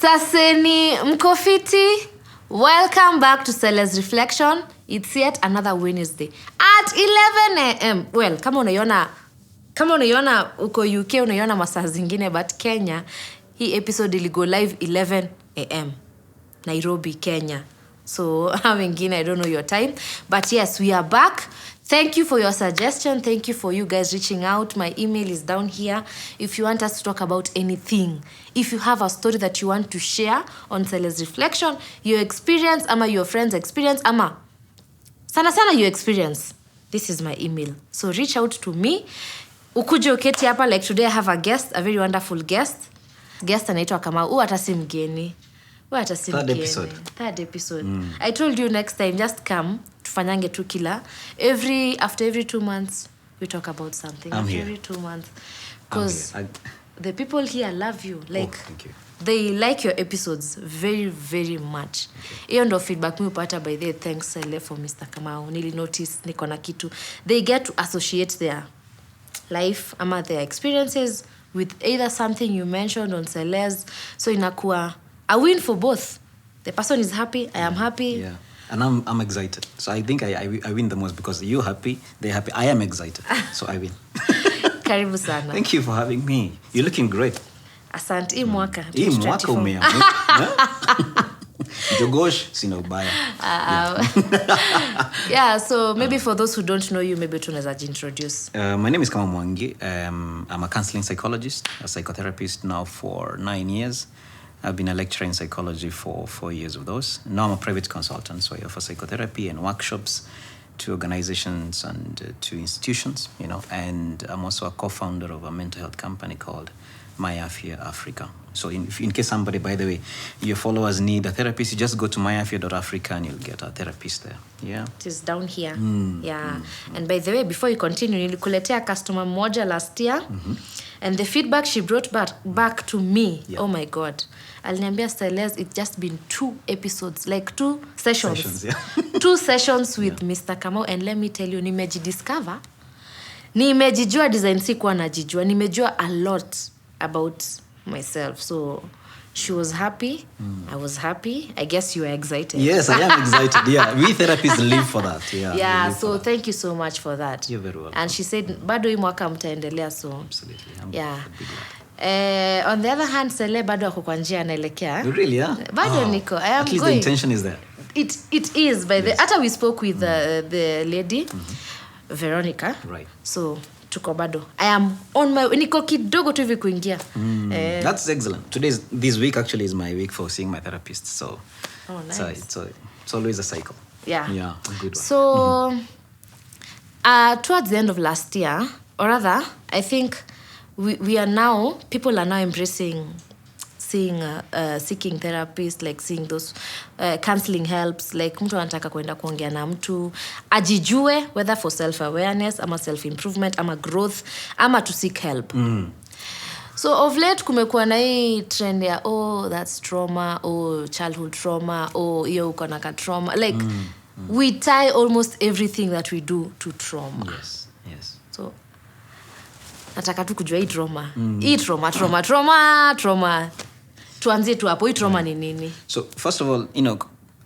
Saseni Mkofiti, welcome back to Stella's Reflection. It's yet another Wednesday at 11 a.m. Well, kama unaiona uko UK unaiona masaa zingine, but Kenya hii episode iligo live 11 a.m. Nairobi, Kenya. So wengine, I don't know your time, but yes, we are back. Thank you for your suggestion. Thank you for you guys reaching out. My email is down here. If you want us to talk about anything, if you have a story that you want to share on Stella's Reflection, your experience, ama your friend's experience, ama sana your experience, this is my email. So reach out to me. Ukuje uketi hapa, like today I have a guest, a very wonderful guest. Guest anaitwa Kamau. Hata si mgeni. Third episode. I told you next time, just come. Tufanyange tu kila. After every 2 months, we talk about something. Every 2 months. Because the people here love you. Like, thank you. They like your episodes very, very much. Hiyo ndo feedback mi upata by the thanks for Mr. Kamau. Nili notice niko na kitu. They get to associate their life ama their experiences with either something you mentioned on Celeste. So inakuwa a win for both. The person is happy, I am happy. Yeah. And I'm excited. So I think I win the most because you're happy, they're happy. I am excited. So I win. Karibu sana. Thank you for having me. You're looking great. Asante. Hii mwaka. Hii mwaka umeamka. Jogosh sina ubaya. Yeah, so maybe for those who don't know you, maybe tunaweza introduce. My name is Kamau Mwangi. I'm a counseling psychologist, a psychotherapist now for 9 years. I've been a lecturer in psychology for 4 years of those. Now I'm a private consultant, so I offer psychotherapy and workshops to organizations and to institutions, and I'm also a co-founder of a mental health company called Myafia Africa. So in case somebody, by the way, your followers need a therapist, you just go to myafia.africa and you'll get a therapist there. Yeah. It is down here. And by the way, before you continue, nilikuletea customer mmoja last year. And the feedback she brought back to me, oh my God. Aliniambia Stella's, it's just been 2 episodes, like 2 sessions. 2 sessions with Mr. Kamau, and let me tell you, nimejidiscover. Nimejijua design sikuwa najijua. Nimejua a lot about myself. So she was happy. I was happy. I guess you were excited. Yes, I am excited. Yeah, we therapists live for that. Yeah, so thank you so much for that. You're very welcome. And she said, bado hii mwaka mtaendelea, so. Absolutely. On the other hand, Sele bado ako kwa njia anaelekea. Really, yeah? Bado niko. I am at least going. The intention is there. It is. By the hata we spoke with the lady, Veronica. Right. So tuko bado. I am on my niko kidogo tu hivi kuingia. That's excellent. This week actually is my week for seeing my therapist. So nice. So it's always a cycle. Yeah. Yeah, a good one. So towards the end of last year, or rather, I think people are now embracing seeking therapists, like seeing those counseling helps, like mtu anataka kwenda kuongea na mtu ajijue, whether for self awareness ama self improvement ama growth ama to seek help. So of late kumekuwa na hii trend ya that's trauma, childhood trauma, hiyo uko na ka trauma, like we tie almost everything that we do to trauma. Yes. So nataka tu kujua hii trauma tuanzie tu hapo, hii trauma ni nini? So first of all,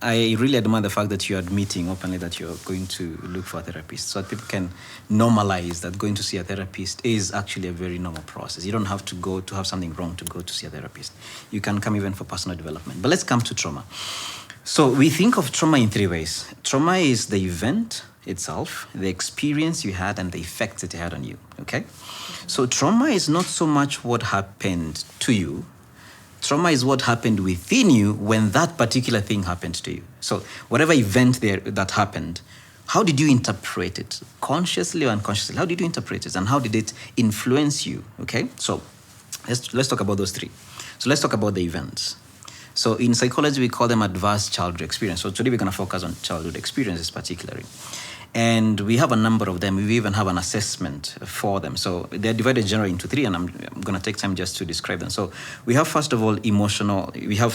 I really admire the fact that you're admitting openly that you're going to look for a therapist, so that people can normalize that going to see a therapist is actually a very normal process. You don't have to have something wrong to go to see a therapist. You can come even for personal development. But let's come to trauma. So we think of trauma in 3 ways. Trauma is the event itself, the experience you had, and the effects it had on you, okay? So trauma is not so much what happened to you. Trauma is what happened within you when that particular thing happened to you. So whatever event that happened, how did you interpret it? Consciously or unconsciously? How did you interpret it? And how did it influence you? Okay? So let's talk about those 3. So let's talk about the events. So in psychology, we call them adverse childhood experience. So today we're going to focus on childhood experiences particularly. And we have a number of them. We even have an assessment for them. So they're divided generally into 3, and I'm going to take time just to describe them. So we have, first of all, abuse, So we have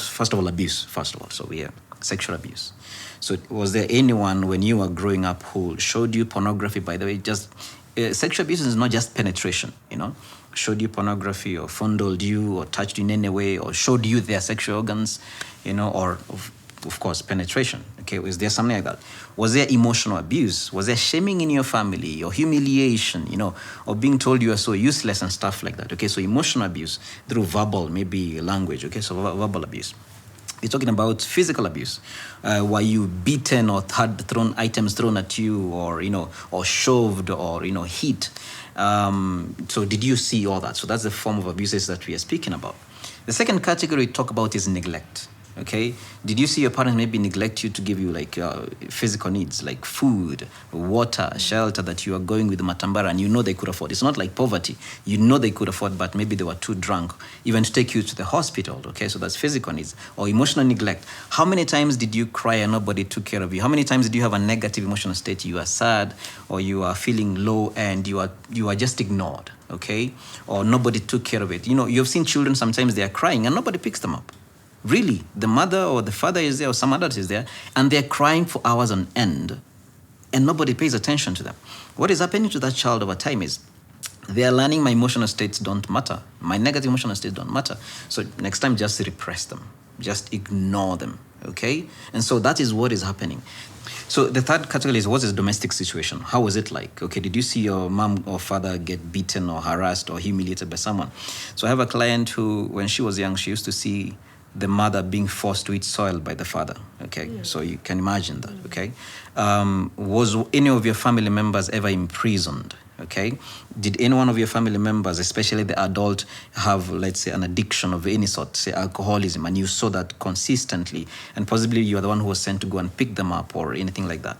sexual abuse. So was there anyone when you were growing up who showed you pornography? By the way, just sexual abuse is not just penetration, showed you pornography or fondled you or touched you in any way or showed you their sexual organs, or of course, penetration. Okay, was there something like that? Was there emotional abuse? Was there shaming in your family or humiliation, or being told you are so useless and stuff like that? Okay, so emotional abuse through verbal, maybe language. Okay, so verbal abuse. You're talking about physical abuse. Were you beaten or had items thrown at you, or shoved, or hit? So did you see all that? So that's the form of abuses that we are speaking about. The second category we talk about is neglect. Okay, did you see your parents maybe neglect you to give you like physical needs like food, water, shelter that you are going with the matambara and they could afford? It's not like poverty. They could afford, but maybe they were too drunk even to take you to the hospital. Okay, so that's physical needs. Or emotional neglect. How many times did you cry and nobody took care of you? How many times did you have a negative emotional state? You are sad or you are feeling low and you are just ignored. Okay, or nobody took care of it. You've seen children, sometimes they are crying and nobody picks them up. Really, the mother or the father is there or some adult is there and they're crying for hours on end and nobody pays attention to them. What is happening to that child over time is they are learning my emotional states don't matter. My negative emotional states don't matter. So next time, just repress them. Just ignore them, okay? And so that is what is happening. So the third category is, what is domestic situation? How was it like? Okay, did you see your mom or father get beaten or harassed or humiliated by someone? So I have a client who, when she was young, she used to see the mother being forced to eat soil by the father. Okay, so you can imagine that. Okay, was any of your family members ever imprisoned? Okay, did any one of your family members, especially the adult, have, let's say, an addiction of any sort, say alcoholism, and you saw that consistently, and possibly you are the one who was sent to go and pick them up or anything like that?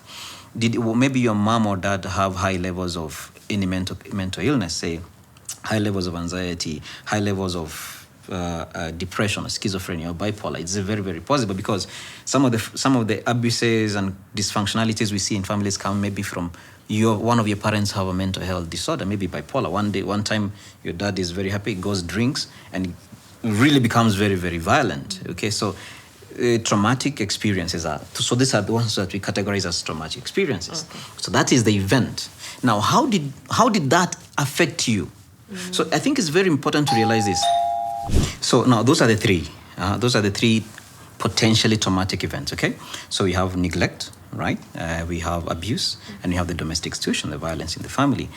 Did maybe your mom or dad have high levels of any mental illness, say high levels of anxiety, high levels of depression or schizophrenia or bipolar? It's very, very possible because some of the abuses and dysfunctionalities we see in families come maybe from one of your parents have a mental health disorder, maybe bipolar. One time your dad is very happy, goes drinks, and really becomes very, very violent. Okay, so traumatic experiences so these are the ones that we categorize as traumatic experiences. Okay. So that is the event. Now, how did that affect you? Mm-hmm. So I think it's very important to realize this. So now those are the three. Those are the three potentially traumatic events, okay? So we have neglect, right? We have abuse, and we have the domestic situation, the violence in the family.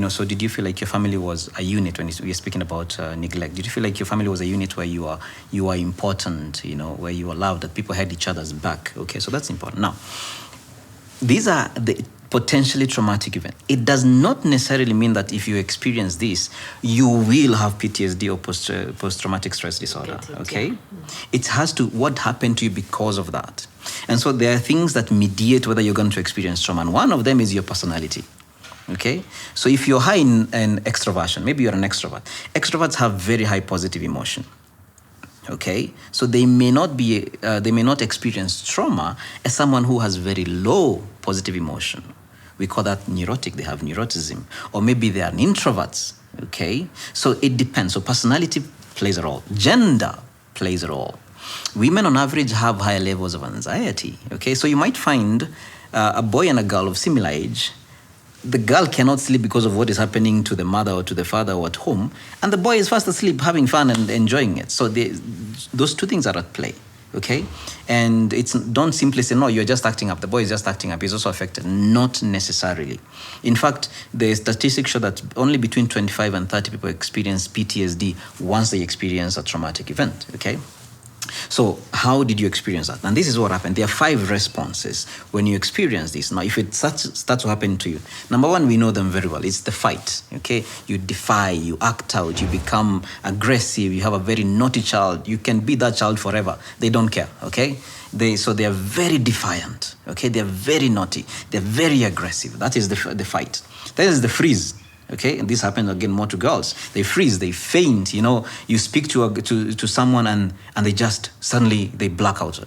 So did you feel like your family was a unit when we are speaking about neglect? Did you feel like your family was a unit where you are important, where you are loved, that people had each other's back? Okay, so that's important. Now, these are the potentially traumatic event. It does not necessarily mean that if you experience this, you will have PTSD or post-traumatic stress disorder, okay? Yeah. It has to, what happened to you because of that. And so there are things that mediate whether you're going to experience trauma, and one of them is your personality, okay? So if you're high in extroversion, maybe you're an extrovert. Extroverts have very high positive emotion. Okay, so they may not experience trauma as someone who has very low positive emotion. We call that neurotic. They have neuroticism, or maybe they are introverts. Okay, so it depends. So personality plays a role. Gender plays a role. Women on average have higher levels of anxiety. Okay, so you might find a boy and a girl of similar age. The girl cannot sleep because of what is happening to the mother or to the father or at home, and the boy is fast asleep, having fun and enjoying it. So those two things are at play, okay? And don't simply say, no, you're just acting up. The boy is just acting up. He's also affected. Not necessarily. In fact, the statistics show that only between 25 and 30 people experience PTSD once they experience a traumatic event, okay? So how did you experience that? And this is what happened. There are 5 responses when you experience this. Now, if it starts to happen to you, number one, we know them very well. It's the fight, okay? You defy, you act out, you become aggressive, you have a very naughty child. You can be that child forever. They don't care, okay? So they are very defiant, okay? They're very naughty. They're very aggressive. That is the fight. That is the freeze. Okay, and this happens again more to girls. They freeze, they faint. You speak to someone and they just suddenly they black out.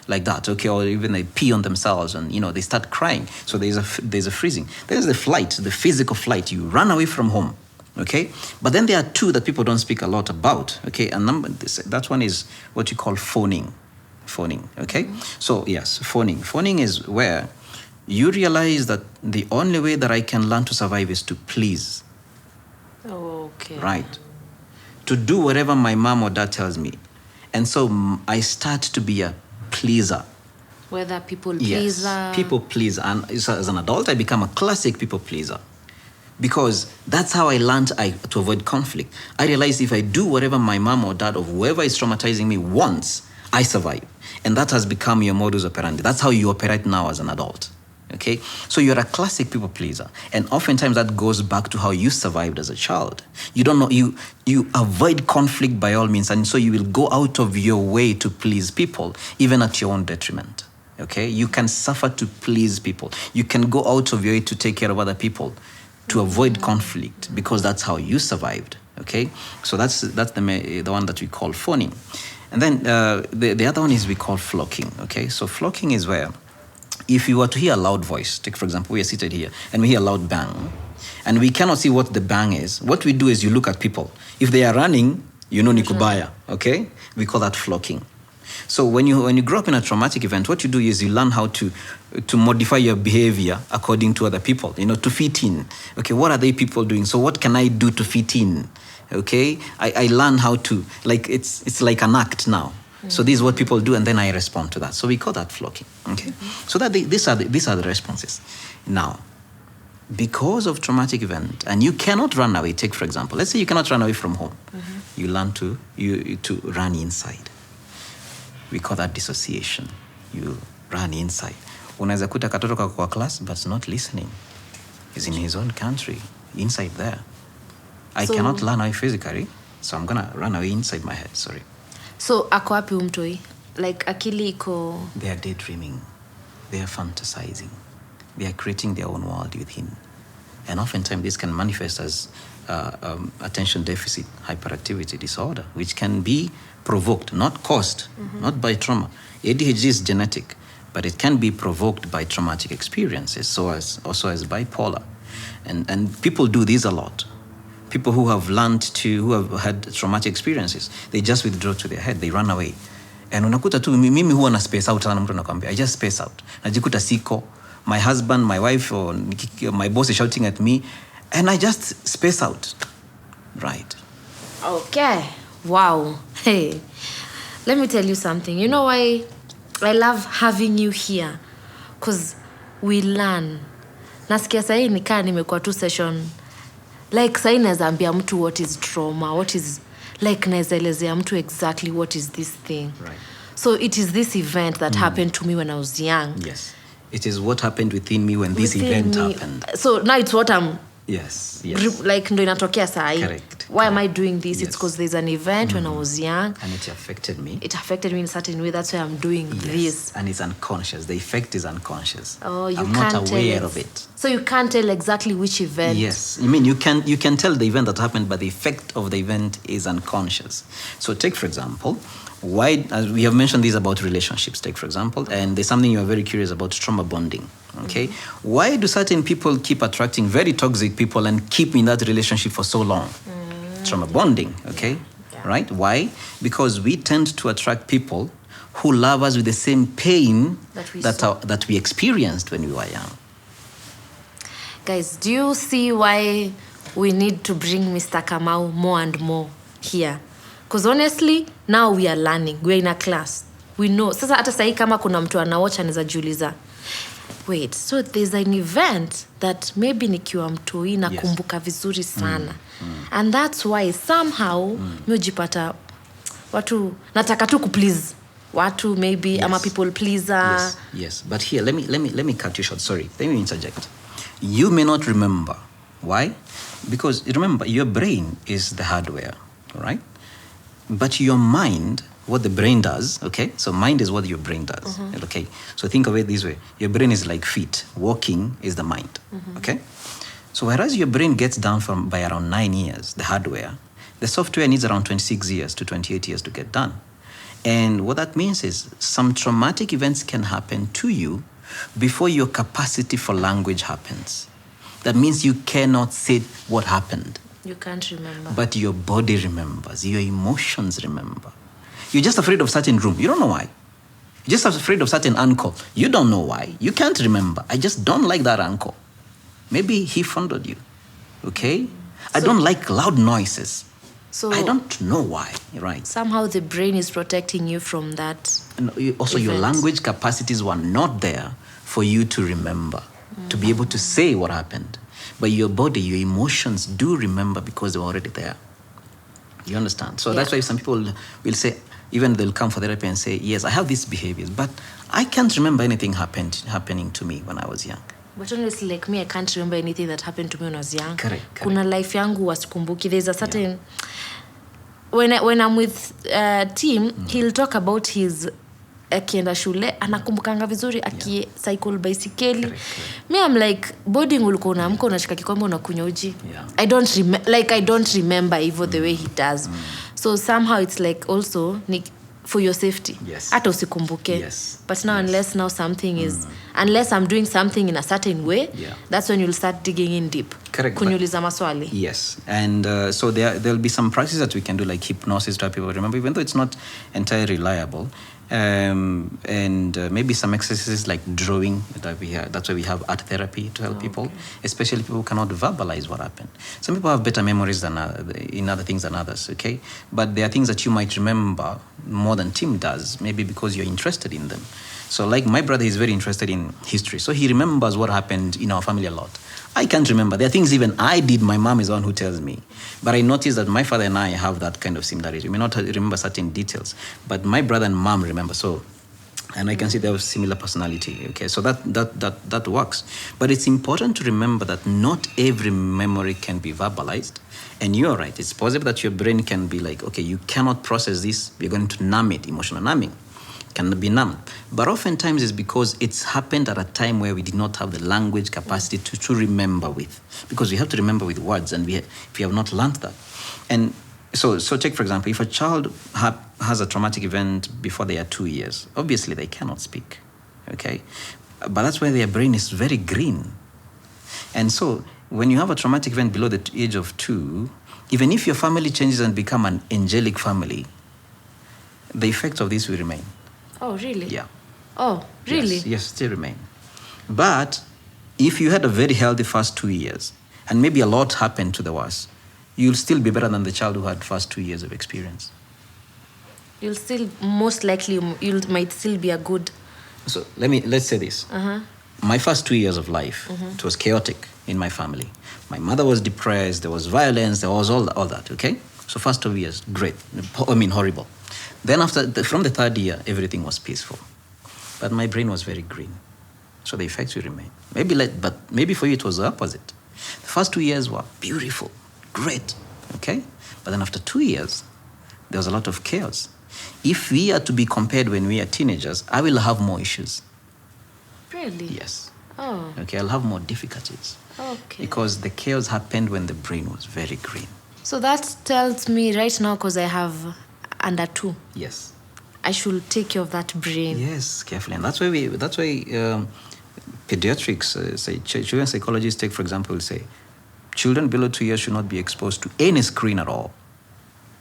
Like that. Okay, or even they pee on themselves and they start crying. So there's a freezing. There's the flight, the physical flight. You run away from home. Okay, but then there are 2 that people don't speak a lot about. Okay, and that one is what you call phoning. Phoning. Okay, so yes, phoning. Phoning is where you realize that the only way that I can learn to survive is to please. Okay. Right? To do whatever my mom or dad tells me. And so I start to be a pleaser. Whether people Yes, pleaser. people pleaser. And so as an adult, I become a classic people pleaser. Because that's how I learned to avoid conflict. I realized if I do whatever my mom or dad or whoever is traumatizing me wants, I survive. And that has become your modus operandi. That's how you operate now as an adult. Okay? So you're a classic people pleaser. And oftentimes that goes back to how you survived as a child. You don't know, you avoid conflict by all means. And so you will go out of your way to please people, even at your own detriment. Okay? You can suffer to please people. You can go out of your way to take care of other people, to avoid conflict, because that's how you survived. Okay, so that's the one that we call phoning. And then the other one is we call flocking. Okay, so flocking is where if you were to hear a loud voice, take for example, we are seated here and we hear a loud bang, and we cannot see what the bang is. What we do is you look at people. If they are running, you know nikubaya. Okay, we call that flocking. So when you grow up in a traumatic event, what you do is you learn how to modify your behavior according to other people, to fit in. Okay, what are they people doing? So what can I do to fit in? Okay, I learn how to, like, it's like an act now. Mm-hmm. So this is what people do, and then I respond to that. So we call that flocking. Okay, mm-hmm. So that these are the responses. Now, because of traumatic event, and you cannot run away. Take for example, let's say you cannot run away from home. Mm-hmm. You learn to run inside. We call that dissociation. You run inside. Unaweza kuta katoto kwa class but not listening. He's in his own country, inside there. I cannot run away physically, so I'm gonna run away inside my head. Sorry. So ako wapi umtoi? Like akili iko. They are daydreaming. They are fantasizing. They are creating their own world within. And oftentimes this can manifest as attention deficit hyperactivity disorder, which can be provoked, not caused, not by trauma. ADHD is genetic, but it can be provoked by traumatic experiences, also as bipolar. And people do this a lot. People who have had traumatic experiences, they just withdraw to their head, they run away. And unakuta tu, mimi huwa na space out, sana mtu anakuambia, I just space out. Najikuta siko, my husband, my wife, or my boss is shouting at me, and I just space out. Right. Okay. Wow. Hey, let me tell you something. You know why I love having you here? Because we learn. Nasikia sahi nikaa nimekuwa tu session. Like sahi naeza ambia mtu what is trauma, what is, like naeza elezea mtu exactly what is this thing. Right. So it is this event that happened to me when I was young. Yes. It is what happened within me when this event happened. So now it's what I'm... Yes. Like ndo inatokea sahi. Correct. Why am I doing this? Yes. It's because there's an event when I was young. And it affected me. It affected me in a certain way. That's why I'm doing this. And it's unconscious. The effect is unconscious. Oh, you I'm can't not tell aware of it. So you can't tell exactly which event. Yes. I mean, you can tell the event that happened, but the effect of the event is unconscious. So take, for example, why, as we have mentioned this about relationships, take, for example, and there's something you are very curious about, trauma bonding. Okay? Why do certain people keep attracting very toxic people and keep in that relationship for so long? Trauma bonding, okay? Yeah. Right? Why? Because we tend to attract people who love us with the same pain that we experienced when we were young. Guys, do you see why we need to bring Mr. Kamau more and more here? Because honestly, now we are learning. We're in a class. We know. Sasa hata sahi kama kuna mtu anawatch anaweza jiuliza, wait, so there's an event that maybe nikiwa mtoi nakumbuka vizuri sana. And that's why somehow miujipata watu nataka tu kuplease watu maybe ama people pleaser. Yes. But here let me cut you short. Sorry. Let me interject. You may not remember. Why? Because remember, your brain is the hardware, right? But your mind, what the brain does, okay? So mind is what your brain does, okay? So think of it this way. Your brain is like feet. Walking is the mind, okay? So whereas your brain gets down by around 9 years, the hardware, the software needs around 26 years to 28 years to get done. And what that means is some traumatic events can happen to you before your capacity for language happens. That means you cannot say what happened. You can't remember. But your body remembers. Your emotions remember. You're just afraid of certain room. You don't know why. You're just afraid of certain uncle. You don't know why. You can't remember. I just don't like that uncle. Maybe he fondled you. Okay? I don't like loud noises. So I don't know why, right? somehow the brain is protecting you from that. And also, your event. language capacities were not there for you to remember, to be able to say what happened. But your body, your emotions do remember because they were already there. You understand? So that's why some people will say, even they'll come for therapy and say, yes, I have these behaviors, but I can't remember anything happening to me when I was young. But honestly, like me, I can't remember anything that happened to me when I was young. Correct. Kuna life yangu wasikumbuki. There's a certain... When I'm with Tim, he'll talk about his akienda shule, anakumbukanga vizuri, cycle bicycle. Me, I'm like, boarding ulikuwa unaamka unashika kikombe unakunywa uji. I don't remember even the way he does. So somehow it's like also for your safety. Yes. Hata usikumbuke. Yes. But now unless something is, unless I'm doing something in a certain way, that's when you'll start digging in deep. Correct. Kunyuliza maswali. Yes. And so there'll be some practices that we can do, like hypnosis to help people remember, even though it's not entirely reliable. And maybe some exercises like drawing that we have. That's why we have art therapy to help people, especially people who cannot verbalize what happened. Some people have better memories than in other things than others, okay? But there are things that you might remember more than Tim does, maybe because you're interested in them. So like my brother is very interested in history, so he remembers what happened in our family a lot. I can't remember. There are things even I did, my mom is the one who tells me. But I noticed that my father and I have that kind of similarity. We may not remember certain details, but my brother and mom remember. So, and I can see they have similar personality. Okay, so that works. But it's important to remember that not every memory can be verbalized. And you're right. It's possible that your brain can be like, okay, you cannot process this. We're going to numb it, emotional numbing. Can be numbed. But oftentimes it's because it's happened at a time where we did not have the language capacity to remember with. Because we have to remember with words, and if we have not learned that. And so take, for example, if a child has a traumatic event before they are 2 years, obviously they cannot speak, okay? But that's why their brain is very green. And so when you have a traumatic event below the age of 2, even if your family changes and become an angelic family, the effects of this will remain. Oh, really? Yeah. Oh, really? Yes, still remain. But if you had a very healthy first 2 years, and maybe a lot happened to the worst, you'll still be better than the child who had first 2 years of experience. You'll still, most likely, you might still be a good... So let's say this. My first 2 years of life, it was chaotic in my family. My mother was depressed, there was violence, there was all that, okay? So first 2 years, great. Horrible. Then from the third year, everything was peaceful. But my brain was very green. So the effects will remain. But maybe for you it was the opposite. The first 2 years were beautiful, great, okay? But then after 2 years, there was a lot of chaos. If we are to be compared when we are teenagers, I will have more issues. Really? Yes. Oh. Okay, I'll have more difficulties. Okay. Because the chaos happened when the brain was very green. So that tells me right now, because I have under 2. Yes. I should take care of that brain. Yes, carefully. And that's why pediatrics, children psychologists take, for example, say, children below 2 years should not be exposed to any screen at all.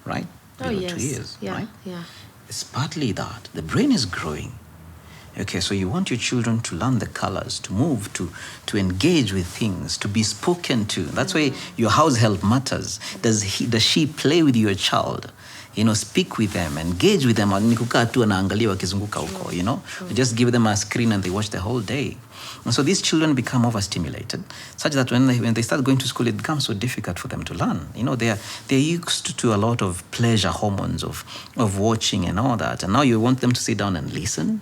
Right? Below 2 years. Yeah, right? yeah. It's partly that. The brain is growing. Okay, so you want your children to learn the colors, to move, to engage with things, to be spoken to. That's why your house help matters. Does she play with your child? Speak with them, engage with them. Just give them a screen and they watch the whole day. And so these children become overstimulated, such that when they start going to school, it becomes so difficult for them to learn. They're used to a lot of pleasure hormones of watching and all that. And now you want them to sit down and listen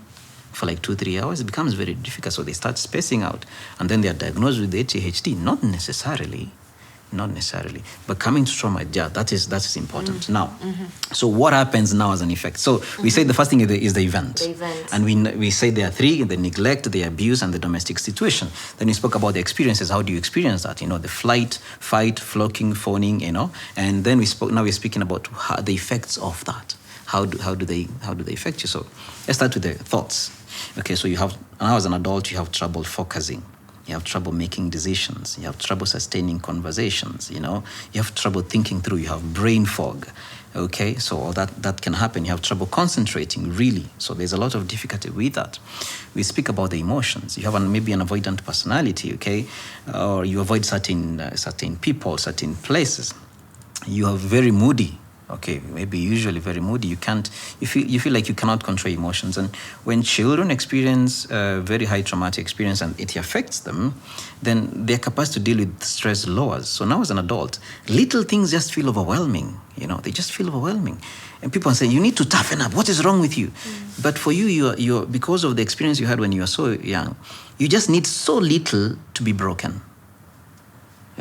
for like 2-3 hours. It becomes very difficult. So they start spacing out, and then they are diagnosed with ADHD. Not necessarily, but coming to trauma, that is important. Now, so what happens now as an effect? So we say the first thing is the event. The event. And we say there are 3: the neglect, the abuse, and the domestic situation. Then we spoke about the experiences. How do you experience that? The flight, fight, flocking, phoning, and then now we're speaking about the effects of that. How do they affect you? So let's start with the thoughts. Okay, so now as an adult, you have trouble focusing. You have trouble making decisions. You have trouble sustaining conversations, You have trouble thinking through. You have brain fog. Okay, so that can happen. You have trouble concentrating, really. So there's a lot of difficulty with that. We speak about the emotions. You have maybe an avoidant personality, okay, or you avoid certain people, certain places. You are very moody. Okay, maybe usually very moody. You feel like you cannot control emotions. And when children experience very high traumatic experience and it affects them, then their capacity to deal with stress lowers. So now as an adult, little things just feel overwhelming. They just feel overwhelming. And people are saying, you need to toughen up. What is wrong with you? But for you, you're because of the experience you had when you were so young, you just need so little to be broken.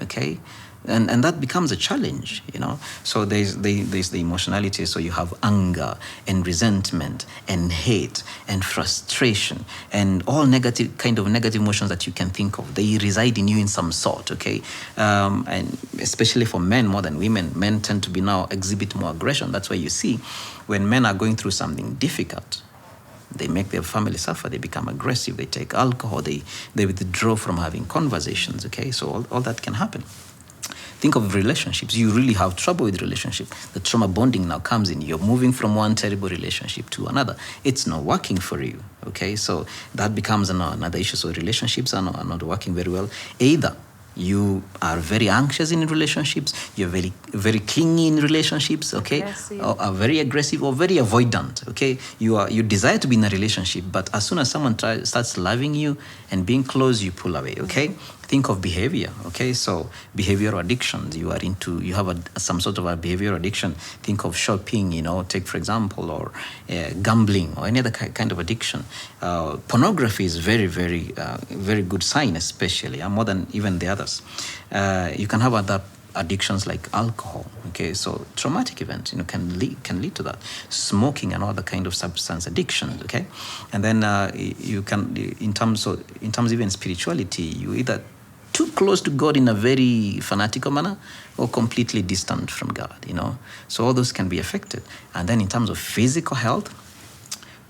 Okay? And that becomes a challenge, So there's the emotionality. So you have anger and resentment and hate and frustration and all negative emotions that you can think of. They reside in you in some sort, okay? And especially for men more than women, men tend to now exhibit more aggression. That's why you see when men are going through something difficult, they make their family suffer. They become aggressive. They take alcohol. They withdraw from having conversations, okay? So all that can happen. Think of relationships. You really have trouble with relationship. The trauma bonding now comes in. You're moving from one terrible relationship to another. It's not working for you, okay? So that becomes another issue. So relationships are not working very well. Either you are very anxious in relationships, you're very, very clingy in relationships, okay? Or are very aggressive or very avoidant, okay? You desire to be in a relationship, but as soon as someone starts loving you and being close, you pull away, okay? Think of behavior, okay? So behavioral addictions, you have some sort of a behavioral addiction. Think of shopping, take for example, or gambling or any other kind of addiction. Pornography is very, very, very good sign, especially, more than even the others. You can have other addictions like alcohol, okay? So traumatic events, can lead to that. Smoking and other kind of substance addictions, okay? And then you can, in terms even spirituality, you either too close to God in a very fanatical manner or completely distant from God, So all those can be affected. And then in terms of physical health,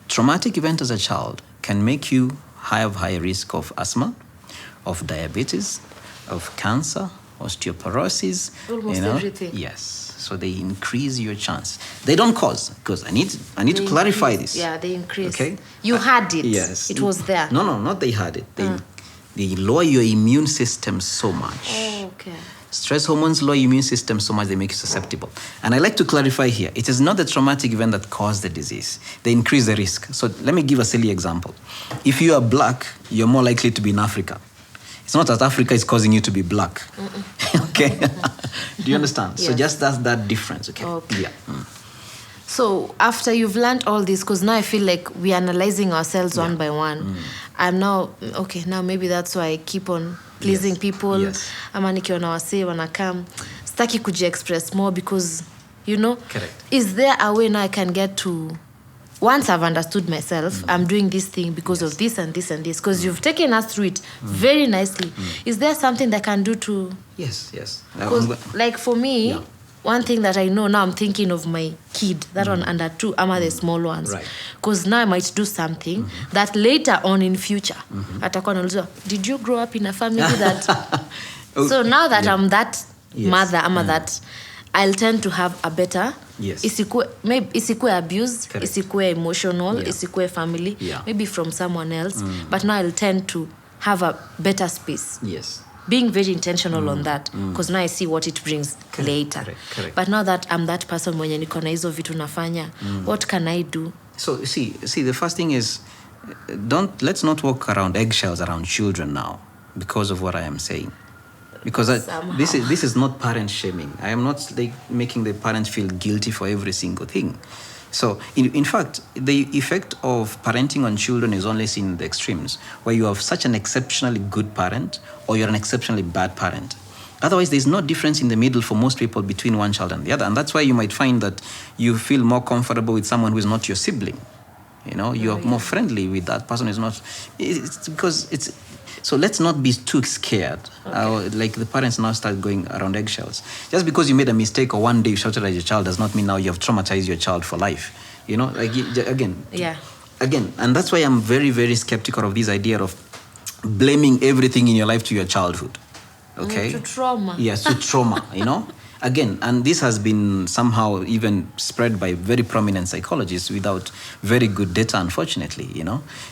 traumatic event as a child can make you have high risk of asthma, of diabetes, of cancer, osteoporosis. Almost everything. Yes. So they increase your chance. They don't cause, because I need to clarify this. Yeah, they increase. Okay. You had it. Yes. It was there. No, not they had it. They lower your immune system so much. Oh, okay. Stress hormones lower your immune system so much they make you susceptible. And I like to clarify here, it is not the traumatic event that caused the disease. They increase the risk. So let me give a silly example. If you are black, you're more likely to be in Africa. It's not that Africa is causing you to be black. Okay? Do you understand? Yes. So just that's that difference, okay? Yeah. So after you've learned all this, because now I feel like we're analyzing ourselves one by one. I'm now, now maybe that's why I keep on pleasing people. Yes. Ama nikiona wase wanakam. Staki kuji-express more because, Correct. Is there a way now I can get to, once I've understood myself, I'm doing this thing because of this and this and this. Because you've taken us through it very nicely. Is there something that I can do to... Yes. Like for me... Yeah. One thing that I know now, I'm thinking of my kid, that one under 2, the small ones. Right. Because now I might do something that later on in future, atakuwa anaulizwa, did you grow up in a family that... So now that I'm that mother, that, I'll tend to have a better... Yes. Isikue abuse, Correct. Isikue emotional, Isikue family, maybe from someone else. But now I'll tend to have a better space. Yes. Being very intentional on that, because now I see what it brings later. Correct. But now that I'm that person mwenye niko na hizo vitu nafanya, what can I do? So see, the first thing is, let's not walk around eggshells around children now because of what I am saying. Because this is not parent shaming. I am not making the parents feel guilty for every single thing. So, in fact, the effect of parenting on children is only seen in the extremes, where you have such an exceptionally good parent or you're an exceptionally bad parent. Otherwise, there's no difference in the middle for most people between one child and the other. And that's why you might find that you feel more comfortable with someone who is not your sibling. You're more friendly with that person who is not... It's because it's... So let's not be too scared. Like the parents now start going around eggshells. Just because you made a mistake or one day you shouted at your child does not mean now you have traumatized your child for life. Again. Yeah. Again, and that's why I'm very, very skeptical of this idea of blaming everything in your life to your childhood. Okay? To trauma. Yes, to trauma, Again, and this has been somehow even spread by very prominent psychologists without very good data, unfortunately,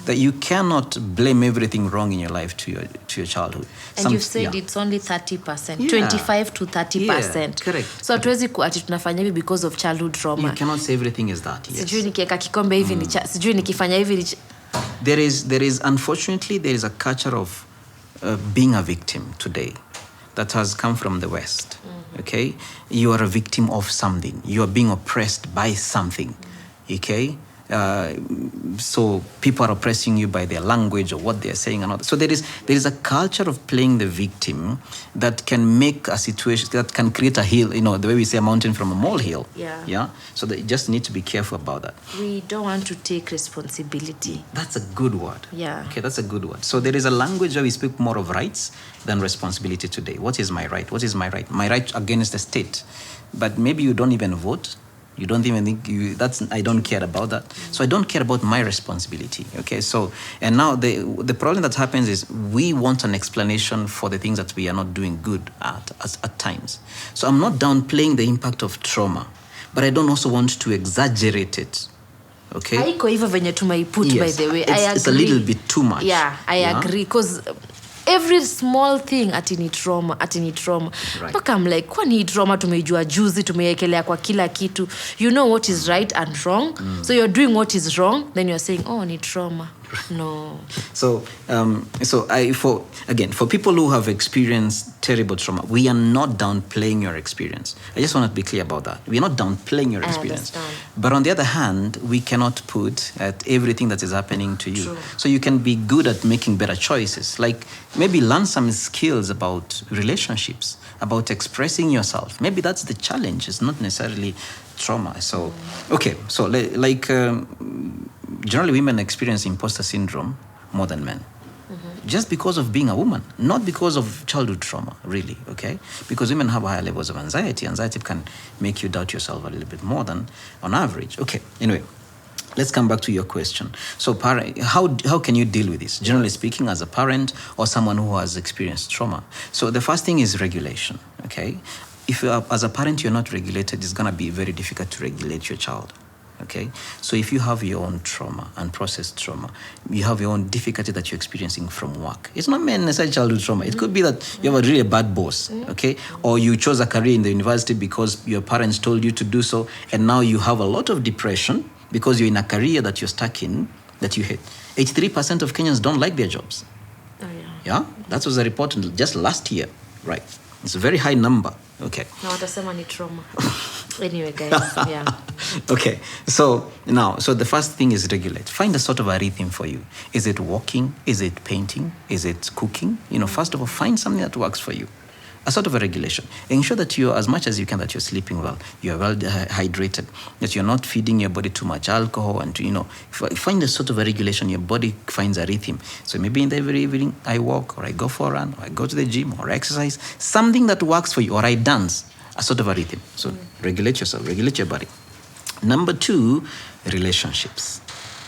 that you cannot blame everything wrong in your life to your childhood. And you've said it's only 30%, Yeah. 25 to 30%. Yeah, correct. So hatuwezi ati tunafanya hivi because of childhood trauma. You cannot say everything is that. Yes. Sijui nikiweka kikombe hivi sijui nikifanya hivi There is unfortunately there is a culture of being a victim today that has come from the West. Okay, you are a victim of something. You are being oppressed by something. Okay, so people are oppressing you by their language or what they are saying and all that. So there is a culture of playing the victim that can make a situation, that can create a hill. The way we say a mountain from a molehill. Yeah. So you just need to be careful about that. We don't want to take responsibility. That's a good word. Yeah. Okay, that's a good word. So there is a language where we speak more of rights than responsibility today. What is my right? What is my right? My right against the state. But maybe you don't even vote. You don't even think I don't care about that. So I don't care about my responsibility. Okay. So, and now the problem that happens is we want an explanation for the things that we are not doing good at times. So I'm not downplaying the impact of trauma, but I don't also want to exaggerate it. Okay. Haiko hivyo venye tumeiput, by the way. I agree. It's a little bit too much. Yeah, I agree. Because every small thing atini trauma. Right. But I'm like, kwani trauma tumeijua juzi, tumeekelea kwa kila kitu. You know what is right and wrong. So you're doing what is wrong, then you're saying, oh, ni trauma. No. So for people who have experienced terrible trauma, we are not downplaying your experience. I just want to be clear about that. We are not downplaying your experience. But on the other hand, we cannot put at everything that is happening to you. True. So you can be good at making better choices. Like maybe learn some skills about relationships, about expressing yourself. Maybe that's the challenge. It's not necessarily trauma. So, okay. So generally women experience imposter syndrome more than men. Just because of being a woman, not because of childhood trauma, really, okay? Because women have higher levels of anxiety. Anxiety can make you doubt yourself a little bit more than on average. Okay, anyway, let's come back to your question. So how can you deal with this? Generally speaking, as a parent or someone who has experienced trauma. So the first thing is regulation, okay? If as a parent you're not regulated, it's gonna be very difficult to regulate your child. Okay, so if you have your own trauma, unprocessed trauma, you have your own difficulty that you're experiencing from work. It's not necessarily childhood trauma. It could be that you have a really bad boss, okay? Or you chose a career in the university because your parents told you to do so, and now you have a lot of depression because you're in a career that you're stuck in that you hate. 83% of Kenyans don't like their jobs. Oh, yeah. Yeah? That was a report just last year, right? It's a very high number. Okay. No, watasema ni trauma. Anyway, guys, yeah. Okay, so the first thing is regulate. Find a sort of a rhythm for you. Is it walking? Is it painting? Is it cooking? First of all, find something that works for you. A sort of a regulation. Ensure that you, as much as you can, that you're sleeping well, you're well hydrated, that you're not feeding your body too much alcohol, and find a sort of a regulation. Your body finds a rhythm. So maybe in the every evening I walk, or I go for a run, or I go to the gym, or I exercise, something that works for you, or I dance. A sort of a rhythm. So regulate yourself, regulate your body. Number 2, relationships.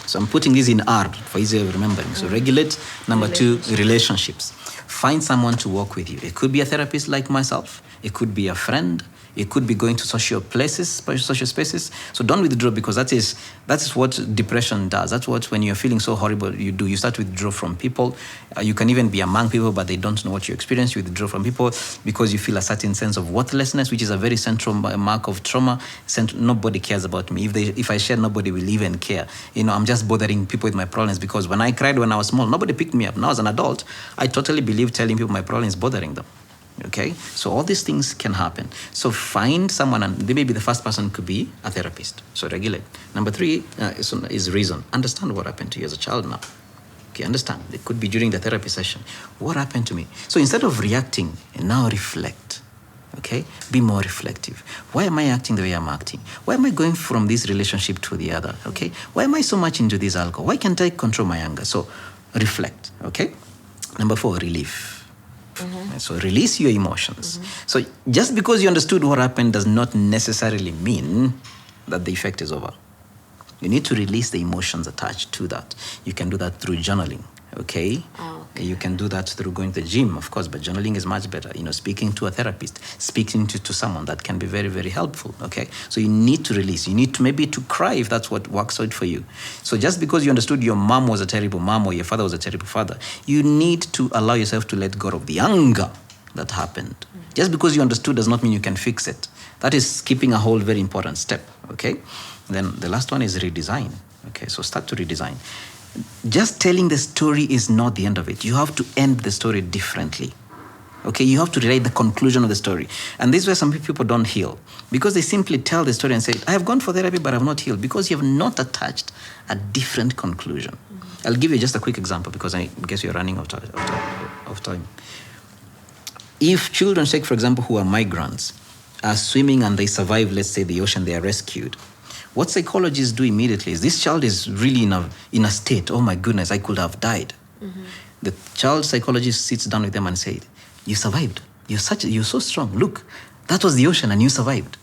So I'm putting this in R for easy of remembering. So regulate. Number 2, relationships. Find someone to work with you. It could be a therapist like myself. It could be a friend. It could be going to social spaces. So don't withdraw, because that is what depression does. That's what, when you're feeling so horrible, you do. You start to withdraw from people. You can even be among people, but they don't know what you experience. You withdraw from people because you feel a certain sense of worthlessness, which is a very central mark of trauma. Nobody cares about me. If I share, nobody will even care. I'm just bothering people with my problems, because when I cried when I was small, nobody picked me up. Now as an adult, I totally believe telling people my problem is bothering them. Okay, so all these things can happen. So find someone, and maybe the first person could be a therapist. So regulate. Number 3 is reason. Understand what happened to you as a child now. Okay, understand. It could be during the therapy session. What happened to me? So instead of reacting, now reflect. Okay, be more reflective. Why am I acting the way I'm acting? Why am I going from this relationship to the other? Okay, why am I so much into this alcohol? Why can't I control my anger? So reflect. Okay. Number 4, relief. So release your emotions. So just because you understood what happened does not necessarily mean that the effect is over. You need to release the emotions attached to that. You can do that through journaling. Okay? Okay. You can do that through going to the gym, of course, but journaling is much better. Speaking to a therapist, speaking to someone, that can be very, very helpful. Okay? So you need to release. You need to maybe to cry if that's what works out for you. So just because you understood your mom was a terrible mom or your father was a terrible father, you need to allow yourself to let go of the anger that happened. Just because you understood does not mean you can fix it. That is skipping a whole very important step. Okay? Then the last one is redesign. Okay? So start to redesign. Just telling the story is not the end of it. You have to end the story differently. Okay, you have to rewrite the conclusion of the story. And this is where some people don't heal. Because they simply tell the story and say, I have gone for therapy, but I have not healed. Because you have not attached a different conclusion. I'll give you just a quick example because I guess you're running out of time. If children, take for example, who are migrants, are swimming and they survive, let's say, the ocean, they are rescued. What psychologists do immediately is this child is really in a state, oh my goodness, I could have died. The child psychologist sits down with them and says, you survived. You're so strong. Look, that was the ocean and you survived.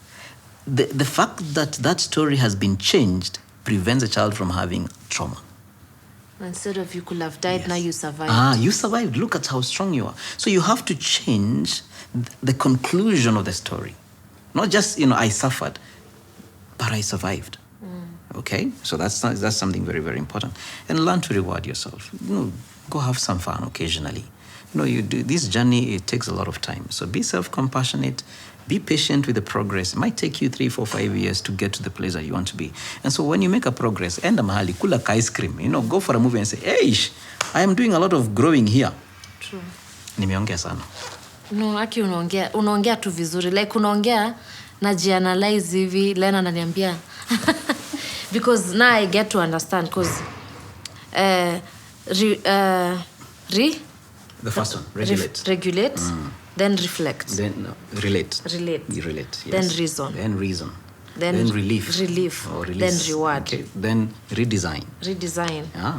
The fact that story has been changed prevents a child from having trauma. Instead of you could have died, now you survived. You survived. Look at how strong you are. So you have to change the conclusion of the story. Not just, I suffered, but I survived. Okay? So that's something very, very important. And learn to reward yourself. Go have some fun occasionally. You do this journey, it takes a lot of time. So be self-compassionate, be patient with the progress. It might take you 3, 4, 5 years to get to the place that you want to be. And so when you make a progress, enda mahali, kula ice cream, go for a movie and say, hey, I am doing a lot of growing here. True. Nimeongea sana. No, aki unaongea tu vizuri. Like unaongea, najianalyze hivi, Lena ananiambia. Because now I get to understand, because the first one, regulate. Regulate, then reflect. Then relate. Relate. Yes. Then reason. Then reason. Then relief. Or release. Then reward. Okay. Then redesign.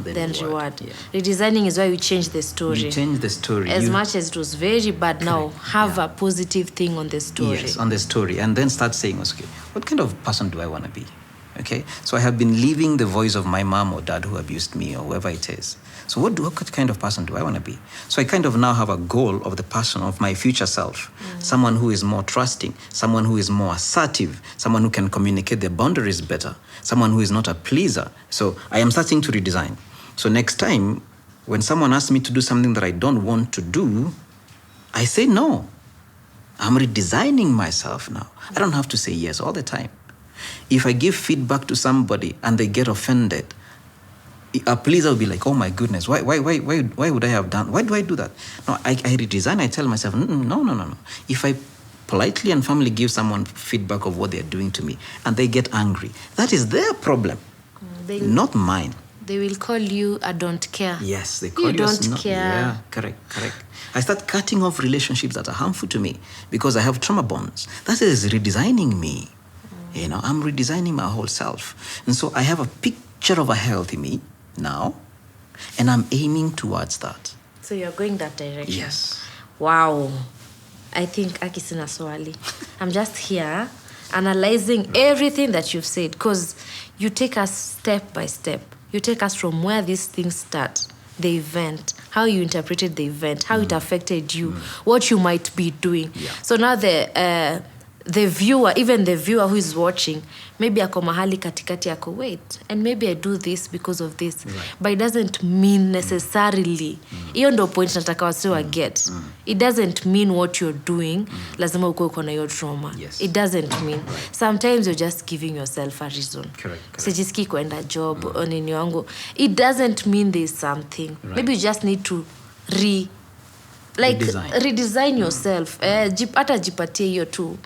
Then reward. Yeah. Redesigning is why we change the story. You change the story. As much as it was very bad, now have a positive thing on the story. Yes, on the story. And then start saying, okay, what kind of person do I want to be? Okay, so I have been leaving the voice of my mom or dad who abused me or whoever it is. So what kind of person do I want to be? So I kind of now have a goal of the person of my future self. Someone who is more trusting, someone who is more assertive, someone who can communicate their boundaries better, someone who is not a pleaser. So I am starting to redesign. So next time, when someone asks me to do something that I don't want to do, I say no. I'm redesigning myself now. I don't have to say yes all the time. If I give feedback to somebody and they get offended, a pleaser will be like, oh my goodness, why would I have done? Why do I do that? No, I redesign. I tell myself, no. If I politely and firmly give someone feedback of what they're doing to me and they get angry, that is their problem, not mine. They will call you a don't care. Yes, they call you don't care. Yeah, correct. I start cutting off relationships that are harmful to me because I have trauma bonds. That is redesigning me. I'm redesigning my whole self. And so I have a picture of a healthy me now, and I'm aiming towards that. So you're going that direction? Yes. Wow. I think Aki sina swali. I'm just here analyzing everything that you've said, because you take us step by step. You take us from where these things start, the event, how you interpreted the event, how it affected you, what you might be doing. Yeah. So now the viewer, even the viewer who is watching, maybe ako mahali katikati ako, wait, and maybe I do this because of this. Right. But it doesn't mean necessarily. Hiyo ndo point nataka wasiwa get. It doesn't mean what you're doing, lazima ukuwe uko na hiyo trauma. Yes. It doesn't mean. Sometimes you're just giving yourself a reason. Correct. Sijisiki kuenda job, nini wangu. It doesn't mean there's something. Right. Maybe you just need to redesign yourself. Hata jipatie hiyo tu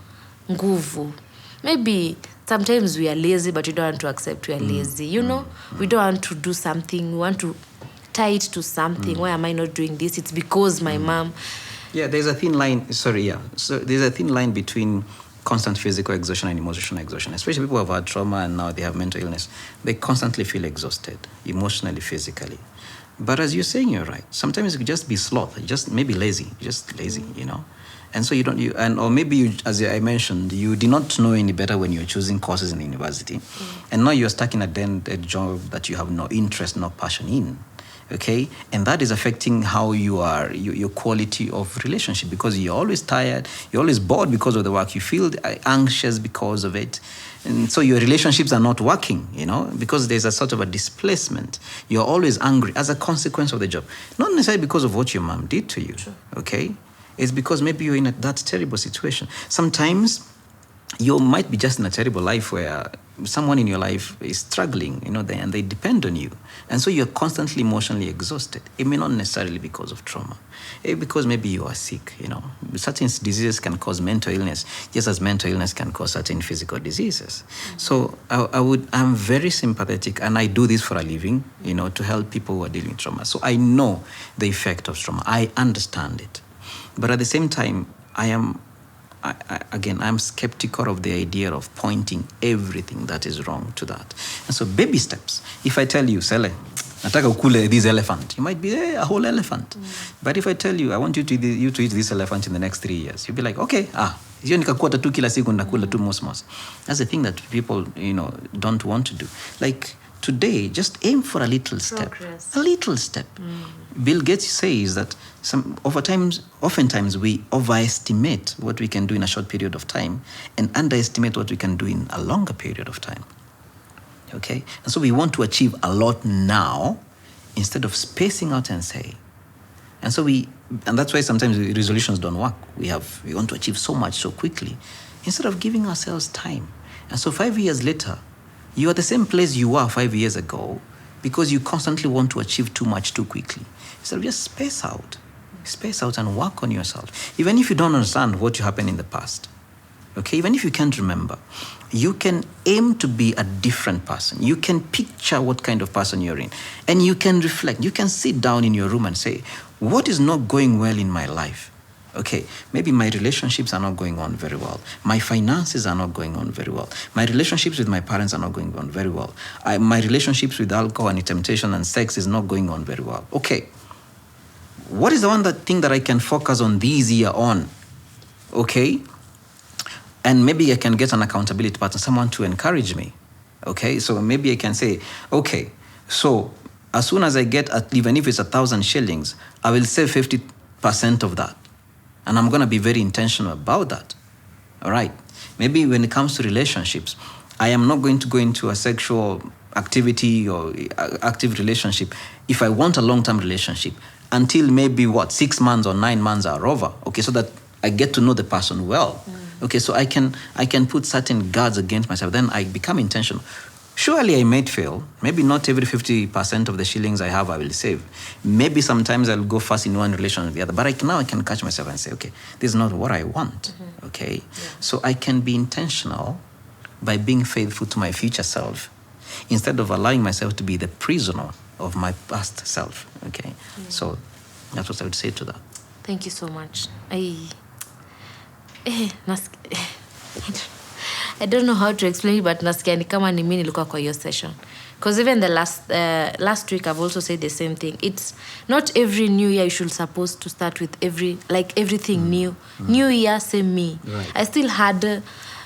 nguvu. Maybe sometimes we are lazy, but we don't want to accept we are lazy. We don't want to do something. We want to tie it to something. Why am I not doing this? It's because my mom. Yeah, there's a thin line. So there's a thin line between constant physical exhaustion and emotional exhaustion. Especially people who have had trauma and now they have mental illness. They constantly feel exhausted, emotionally, physically. But as you're saying, you're right. Sometimes you could just be sloth, just maybe lazy, And so or maybe you, as I mentioned, you did not know any better when you were choosing courses in the university. And now you're stuck in a job that you have no interest, no passion in. Okay, and that is affecting how you are, your quality of relationship, because you're always tired, you're always bored because of the work, you feel anxious because of it, and so your relationships are not working, because there's a sort of a displacement. You're always angry as a consequence of the job, not necessarily because of what your mom did to you. Sure. Okay, it's because maybe you're in that terrible situation. Sometimes you might be just in a terrible life where someone in your life is struggling, and they depend on you. And so you're constantly emotionally exhausted. It may not necessarily be because of trauma. Because maybe you are sick, Certain diseases can cause mental illness, just as mental illness can cause certain physical diseases. So I'm very sympathetic, and I do this for a living, to help people who are dealing with trauma. So I know the effect of trauma. I understand it. But at the same time, I'm skeptical of the idea of pointing everything that is wrong to that. And so baby steps. If I tell you, Sele, nataka ukule this elephant, you might be a whole elephant. But if I tell you, I want you to eat this elephant in the next 3 years, you'll be like, okay, hiyo nikakuwa tu kila siku nakula tu mosmos. That's the thing that people, don't want to do. Like today, just aim for a little step. Progress. A little step. Bill Gates says that oftentimes we overestimate what we can do in a short period of time and underestimate what we can do in a longer period of time. Okay? And so we want to achieve a lot now instead of spacing out and say. And that's why sometimes resolutions don't work. We want to achieve so much so quickly instead of giving ourselves time. And so 5 years later, you are the same place you were 5 years ago because you constantly want to achieve too much too quickly. Instead of just space out and work on yourself. Even if you don't understand what happened in the past, okay, even if you can't remember, you can aim to be a different person. You can picture what kind of person you're in. And you can reflect. You can sit down in your room and say, what is not going well in my life? Okay, maybe my relationships are not going on very well. My finances are not going on very well. My relationships with my parents are not going on very well. My relationships with alcohol and temptation and sex is not going on very well. Okay, what is the thing that I can focus on this year on? Okay, and maybe I can get an accountability partner, someone to encourage me. Okay, so maybe I can say, okay, so as soon as I get, even if it's 1,000 shillings, I will save 50% of that. And I'm going to be very intentional about that. All right. Maybe when it comes to relationships, I am not going to go into a sexual activity or active relationship if I want a long-term relationship until maybe 6 months or 9 months are over. Okay, so that I get to know the person well. Okay, so I can put certain guards against myself. Then I become intentional. Surely I might fail. Maybe not every 50% of the shillings I have I will save. Maybe sometimes I'll go fast in one relation or the other. But now I can catch myself and say, okay, this is not what I want. Okay? Yeah. So I can be intentional by being faithful to my future self instead of allowing myself to be the prisoner of my past self. Okay? Yeah. So that's what I would say to that. Thank you so much. I don't know how to explain it, but nasikia ni kama ni mimi nilikuwa kwa your session. Because even the last week, I've also said the same thing. It's not every new year you should supposed to start with everything new. New year, same me. Right. I still had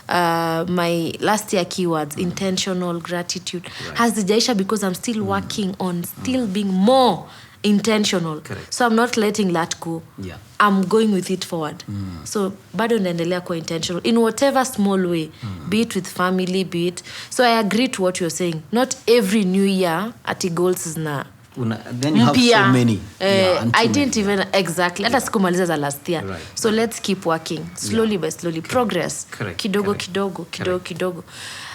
my last year keywords, intentional, gratitude. Right. Hazijaisha because I'm still working on still being more intentional. Correct. So I'm not letting that go. Yeah. I'm going with it forward. So bado naendelea kuwa intentional in whatever small way, be it with family, be it. So I agree to what you're saying. Not every new year ati goals is na then you have so many. I didn't even exactly. Hata sikumaliza za last year. Right. So let's keep working slowly by slowly. Progress. Correct. Kidogo.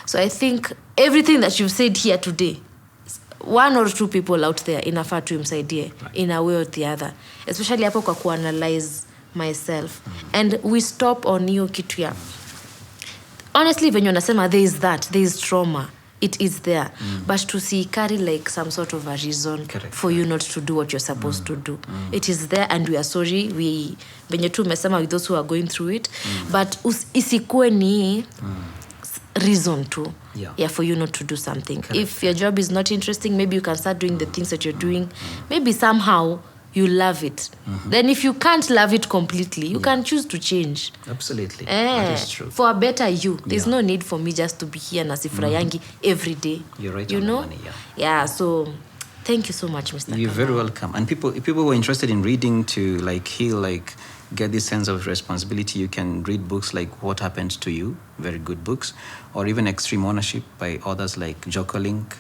So I think everything that you've said here today, 1 or 2 people out there inafaa tumsaidie in a way or the other, especially hapo kwa kuanalyze myself. And we stop on hiyo kitu ya honestly when you nasema there is trauma, it is there, but to see carry like some sort of a reason for you not to do what you're supposed to do. It is there and we are sorry. We venye tu umesema with those who are going through it, but isikue ni reason to for you not to do something. If your job is not interesting, maybe you can start doing the things that you're doing. Maybe somehow you love it. Then if you can't love it completely, you can choose to change. Absolutely. That is true. For a better you. There's no need for me just to be here na sifurayangi every day. You're right. You know? Money, yeah, so Thank you so much, Mr. You're very Kamau. welcome. And people who are interested in reading to like heal, like get this sense of responsibility, you can read books like What Happened to You, very good books, or even Extreme Ownership by authors like Jocko Link,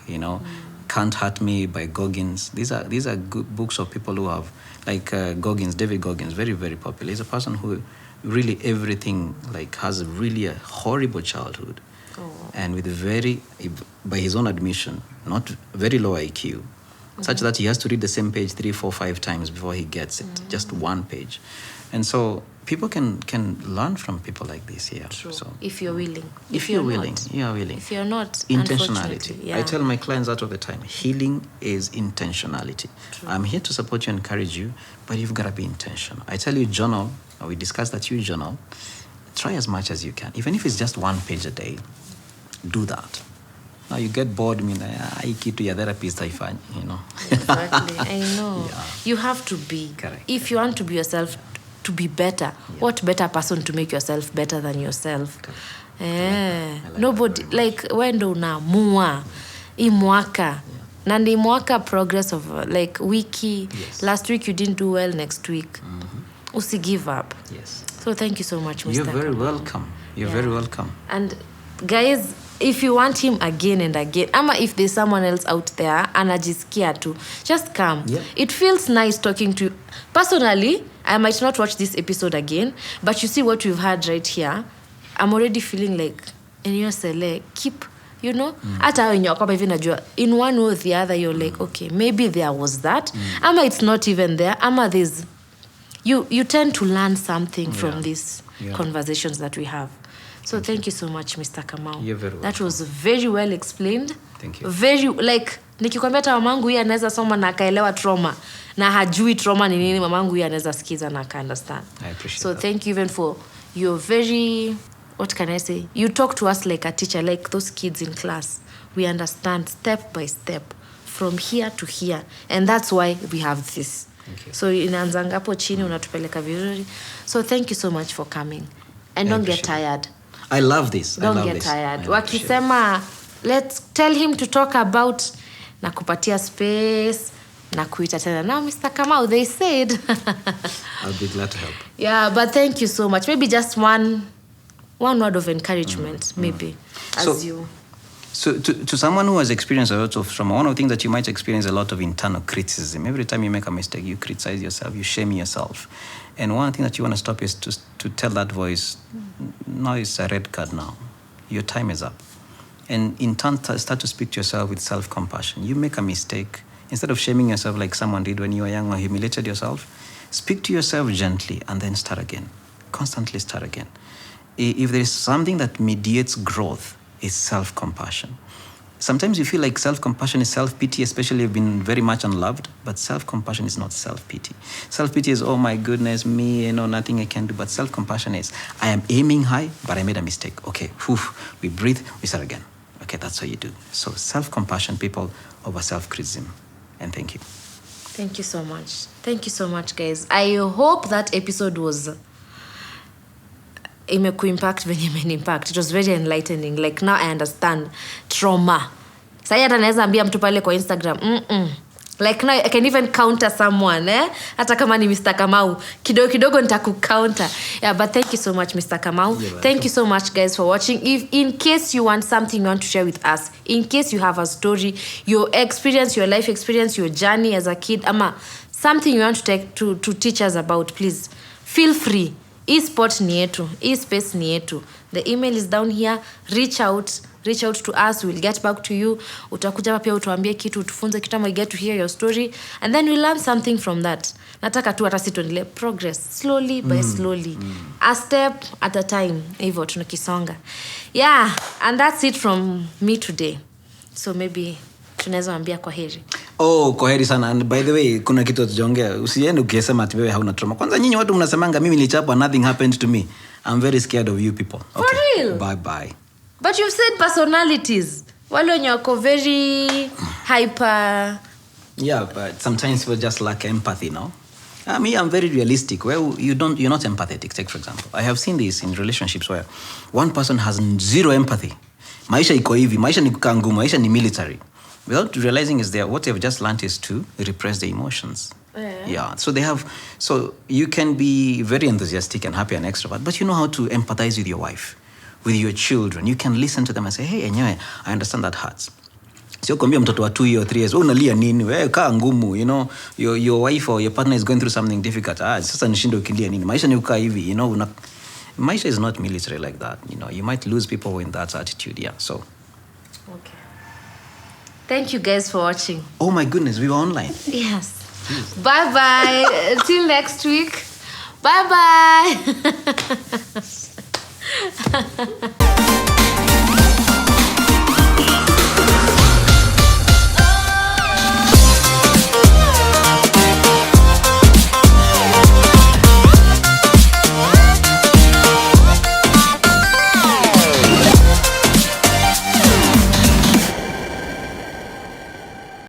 Can't Hurt Me by Goggins. These are good books of people who have, like Goggins, David Goggins, very, very popular. He's a person who really everything, like has really a horrible childhood. And with by his own admission, not very low IQ, such that he has to read the same page 3, 4, 5 times before he gets it, just one page. And so people can learn from people like this here. True. So If you're willing. if you're willing, you are willing. If you're not, Intentionality. unfortunately, yeah. I tell my clients that all the time. Healing is intentionality. I'm here to support you and encourage you, but you've got to be intentional. I tell you, journal. We discussed that you journal. Try as much as you can, even if it's just 1 page a day. Do that. Now you get bored, I keep to your therapist, Exactly, I know. Yeah. You have to be. Correct. If you want to be yourself, to be better, what better person to make yourself better than yourself? like Nobody, like, wendo unaamua hii mwaka na ni mwaka progress of like wiki. Yes. Last week you didn't do well, next week usi give up. Yes. So thank you so much, Mr. You're very Kamau. welcome. You're very welcome. And guys, if you want him again and again, ama if there's someone else out there anajisikia tu, just come. Yeah. It feels nice talking to you. Personally, I might not watch this episode again, but you see what we've had right here, I'm already feeling like, and you're sele, keep, hata wenye wakwamba hivi najua, in one way or the other, you're like, okay, maybe there was that, ama it's not even there, ama there's, you tend to learn something from these conversations that we have. So thank you so much, Mr. Kamau. You're very welcome. That was very well explained. Thank you. Very, like, nikikwambia hata mamangu hii anaweza soma na akaelewa trauma na hajui trauma ni nini, mamangu hii anaweza sikiza na aka-understand. I appreciate So that. thank you even for your very, what can I say? You talk to us like a teacher, like those kids in class. We understand step by step from here to here. And that's why we have this. Thank you. So inaanzanga hapo chini unatupeleka vizuri. So thank you so much for coming. And don't get tired. I love this. Don't get tired. Wakisema, let's tell him to talk about na kupatia space na kuita tena. Now, Mr. Kamau, they said. I'll be glad to help. Yeah, but thank you so much. Maybe just one word of encouragement, maybe, as you... So to someone who has experienced a lot of trauma, one of the things that you might experience a lot of internal criticism. Every time you make a mistake, you criticize yourself, you shame yourself. And one thing that you want to stop is to tell that voice, now it's a red card now. Your time is up. And in turn, start to speak to yourself with self-compassion. You make a mistake. Instead of shaming yourself like someone did when you were young or humiliated yourself, speak to yourself gently and then start again. Constantly start again. If there is something that mediates growth, it's self-compassion. Sometimes you feel like self-compassion is self-pity, especially if you've been very much unloved, but self-compassion is not self-pity. Self-pity is, oh my goodness, me, nothing I can do. But self-compassion is, I am aiming high, but I made a mistake. Okay, we breathe, we start again. Okay, that's how you do. So self-compassion, people, over self-criticism. And thank you. Thank you so much. Thank you so much, guys. I hope that episode was... impact venye impact. It was very enlightening. Like, now I understand trauma. Sasa hata naweza ambia mtu pale kwa Instagram. Like, now I can even counter someone, hata kama ni Mr. Kamau. Kidogo nitakucounter. Yeah, but thank you so much, Mr. Kamau. Thank you so much, guys, for watching. If in case you want something you want to share with us, in case you have a story, your experience, your life experience, your journey as a kid, ama something you want to take to teach us about, please feel free. Hii spot ni yetu. Hii space ni yetu. The email is down here. Reach out to us. We'll get back to you. Utakuja pia utuambie kitu, utufunze kitu, we get to hear your story. And then we learn something from that. Nataka tu hata si tuendelee progress. Slowly by slowly. A step at a time. Hivyo tunakisonga. Yeah. And that's it from me today. So maybe tunaweza ambia kwa heri. Oh, kwa heri sana. And by the way, kuna kitu tujaongea. Usiende ukisema ati wewe hauna trauma. Kwanza nyinyi watu mnasemanga mimi nilichapwa, nothing happened to me. I'm very scared of you people. Okay. For real? Bye. But you've said personalities. Wale wenye wako very hyper. Yeah, but sometimes people just lack empathy, no? Me, I'm very realistic. Well, you're not empathetic. Take, for example, I have seen this in relationships where one person has zero empathy. Maisha iko hivi, maisha ni kukaa ngumu, maisha ni military. without realizing is what they've just learned is to repress the emotions. Yeah. So you can be very enthusiastic and happy and extrovert, but you know how to empathize with your wife, with your children. You can listen to them and say, hey, enyewe, I understand that hurts. Sio kuambia mtoto wa 2 years or 3 years, unalia nini? Wewe kaa ngumu, you know, your wife or your partner is going through something difficult. Sasa nishinde ukilia nini? Maisha ni kukaa hivi, you know, Maisha is not military like that. You know, you might lose people in that attitude. Yeah. So. Okay. Thank you guys for watching. Oh my goodness, we were online. Yes. Bye bye. Till next week. Bye bye.